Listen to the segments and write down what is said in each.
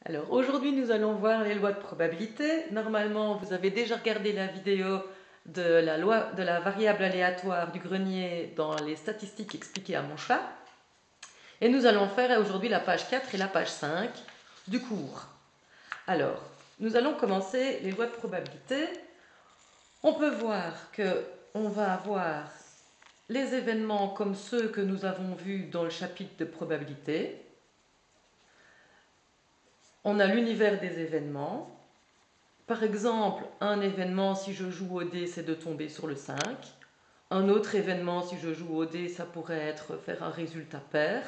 Alors aujourd'hui nous allons voir les lois de probabilité. Normalement vous avez déjà regardé la vidéo de la loi de la variable aléatoire du grenier dans les statistiques expliquées à mon chat. Et nous allons faire aujourd'hui la page 4 et la page 5 du cours. Alors nous allons commencer les lois de probabilité. On peut voir que on va avoir les événements comme ceux que nous avons vus dans le chapitre de probabilité. On a l'univers des événements. Par exemple, un événement, si je joue au dé, c'est de tomber sur le 5. Un autre événement, si je joue au dé, ça pourrait être faire un résultat pair.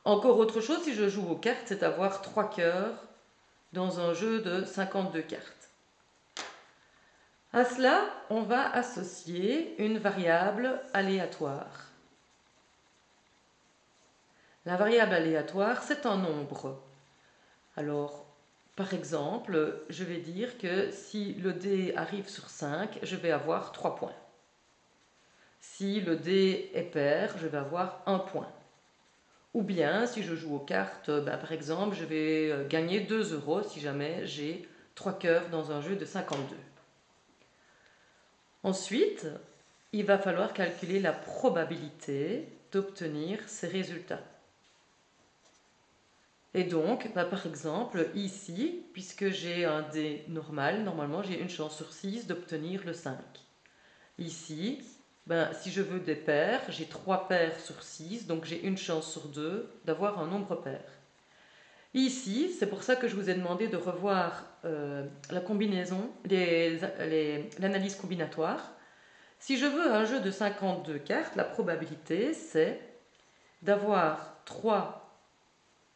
Encore autre chose, si je joue aux cartes, c'est avoir 3 cœurs dans un jeu de 52 cartes. À cela, on va associer une variable aléatoire. La variable aléatoire, c'est un nombre. Alors, par exemple, je vais dire que si le dé arrive sur 5, je vais avoir 3 points. Si le dé est pair, je vais avoir 1 point. Ou bien, si je joue aux cartes, par exemple, je vais gagner 2 € si jamais j'ai 3 cœurs dans un jeu de 52. Ensuite, il va falloir calculer la probabilité d'obtenir ces résultats. Et donc, par exemple, ici, puisque j'ai un dé normal, normalement j'ai une chance sur 6 d'obtenir le 5. Ici, si je veux des paires, j'ai 3 paires sur 6, donc j'ai une chance sur 2 d'avoir un nombre pair. Ici, c'est pour ça que je vous ai demandé de revoir la combinaison, l'analyse combinatoire. Si je veux un jeu de 52 cartes, la probabilité c'est d'avoir 3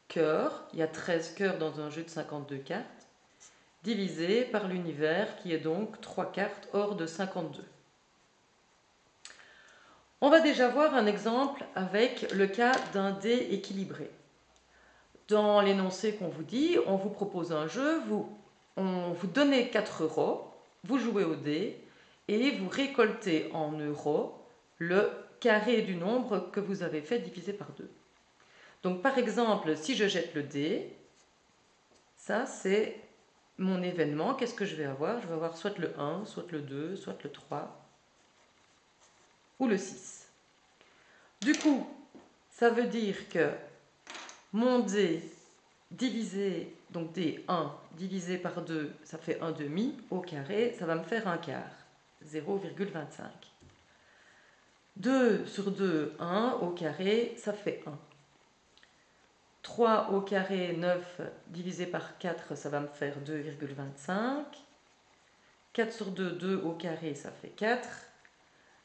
cœurs, il y a 13 cœurs dans un jeu de 52 cartes, divisé par l'univers qui est donc 3 cartes hors de 52. On va déjà voir un exemple avec le cas d'un dé équilibré. Dans l'énoncé qu'on vous dit, on vous propose un jeu, on vous donnez 4 €, vous jouez au dé et vous récoltez en euros le carré du nombre que vous avez fait diviser par 2. Donc par exemple, si je jette le dé, ça c'est mon événement. Qu'est-ce que je vais avoir? Je vais avoir soit le 1, soit le 2, soit le 3 ou le 6. Du coup, ça veut dire que mon dé divisé, donc d1 divisé par 2, ça fait 1 demi, au carré, ça va me faire un quart, 0,25. 2 sur 2, 1, au carré, ça fait 1. 3 au carré, 9, divisé par 4, ça va me faire 2,25. 4 sur 2, 2 au carré, ça fait 4.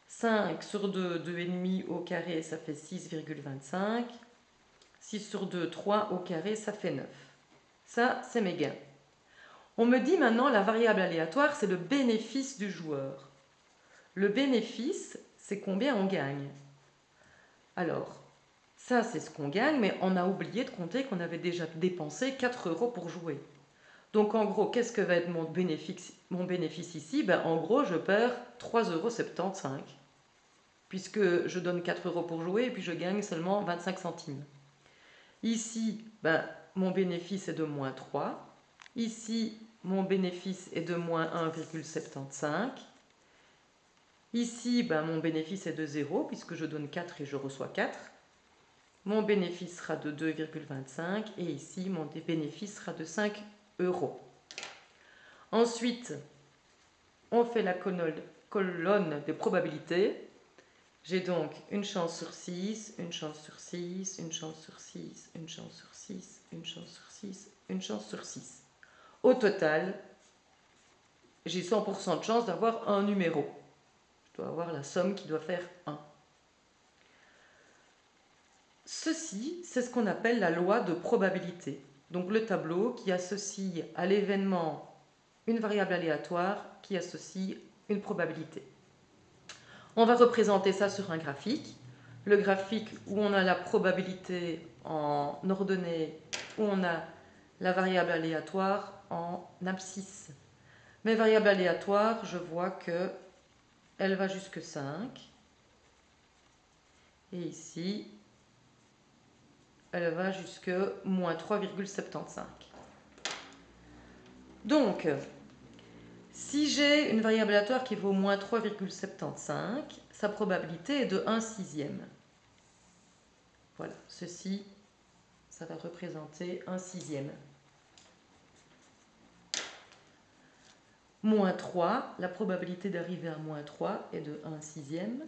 5 sur 2, 2,5 au carré, ça fait 6,25. 6 sur 2, 3 au carré, ça fait 9. Ça, c'est mes gains. On me dit maintenant la variable aléatoire, c'est le bénéfice du joueur. Le bénéfice, c'est combien on gagne. Alors, ça, c'est ce qu'on gagne, mais on a oublié de compter qu'on avait déjà dépensé 4 € pour jouer. Donc, en gros, qu'est-ce que va être mon bénéfice ici? En gros, je perds 3,75 €, puisque je donne 4 € pour jouer et puis je gagne seulement 25 centimes. Ici, mon bénéfice est de moins 3. Ici, mon bénéfice est de moins 1,75. Ici, mon bénéfice est de 0, puisque je donne 4 et je reçois 4. Mon bénéfice sera de 2,25 et ici, mon bénéfice sera de 5 €. Ensuite, on fait la colonne des probabilités. J'ai donc une chance sur 6, une chance sur 6, une chance sur 6, une chance sur 6, une chance sur 6, une chance sur 6. Au total, j'ai 100% de chance d'avoir un numéro. Je dois avoir la somme qui doit faire 1. Ceci, c'est ce qu'on appelle la loi de probabilité. Donc le tableau qui associe à l'événement une variable aléatoire qui associe une probabilité. On va représenter ça sur un graphique. Le graphique où on a la probabilité en ordonnée, où on a la variable aléatoire en abscisse. Mes variables aléatoires, je vois qu'elle va jusque 5. Et ici, elle va jusque moins 3,75. Donc, si j'ai une variable aléatoire qui vaut moins 3,75, sa probabilité est de 1/6. Voilà, ceci, ça va représenter 1/6. Moins 3, la probabilité d'arriver à moins 3 est de 1/6.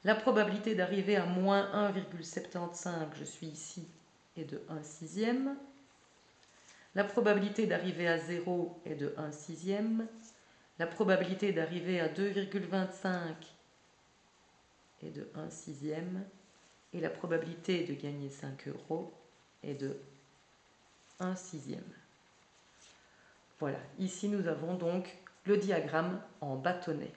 La probabilité d'arriver à moins 1,75, je suis ici, est de 1/6. La probabilité d'arriver à 0 est de 1/6. La probabilité d'arriver à 2,25 est de 1/6. Et la probabilité de gagner 5 € est de 1/6. Voilà, ici nous avons donc le diagramme en bâtonnet.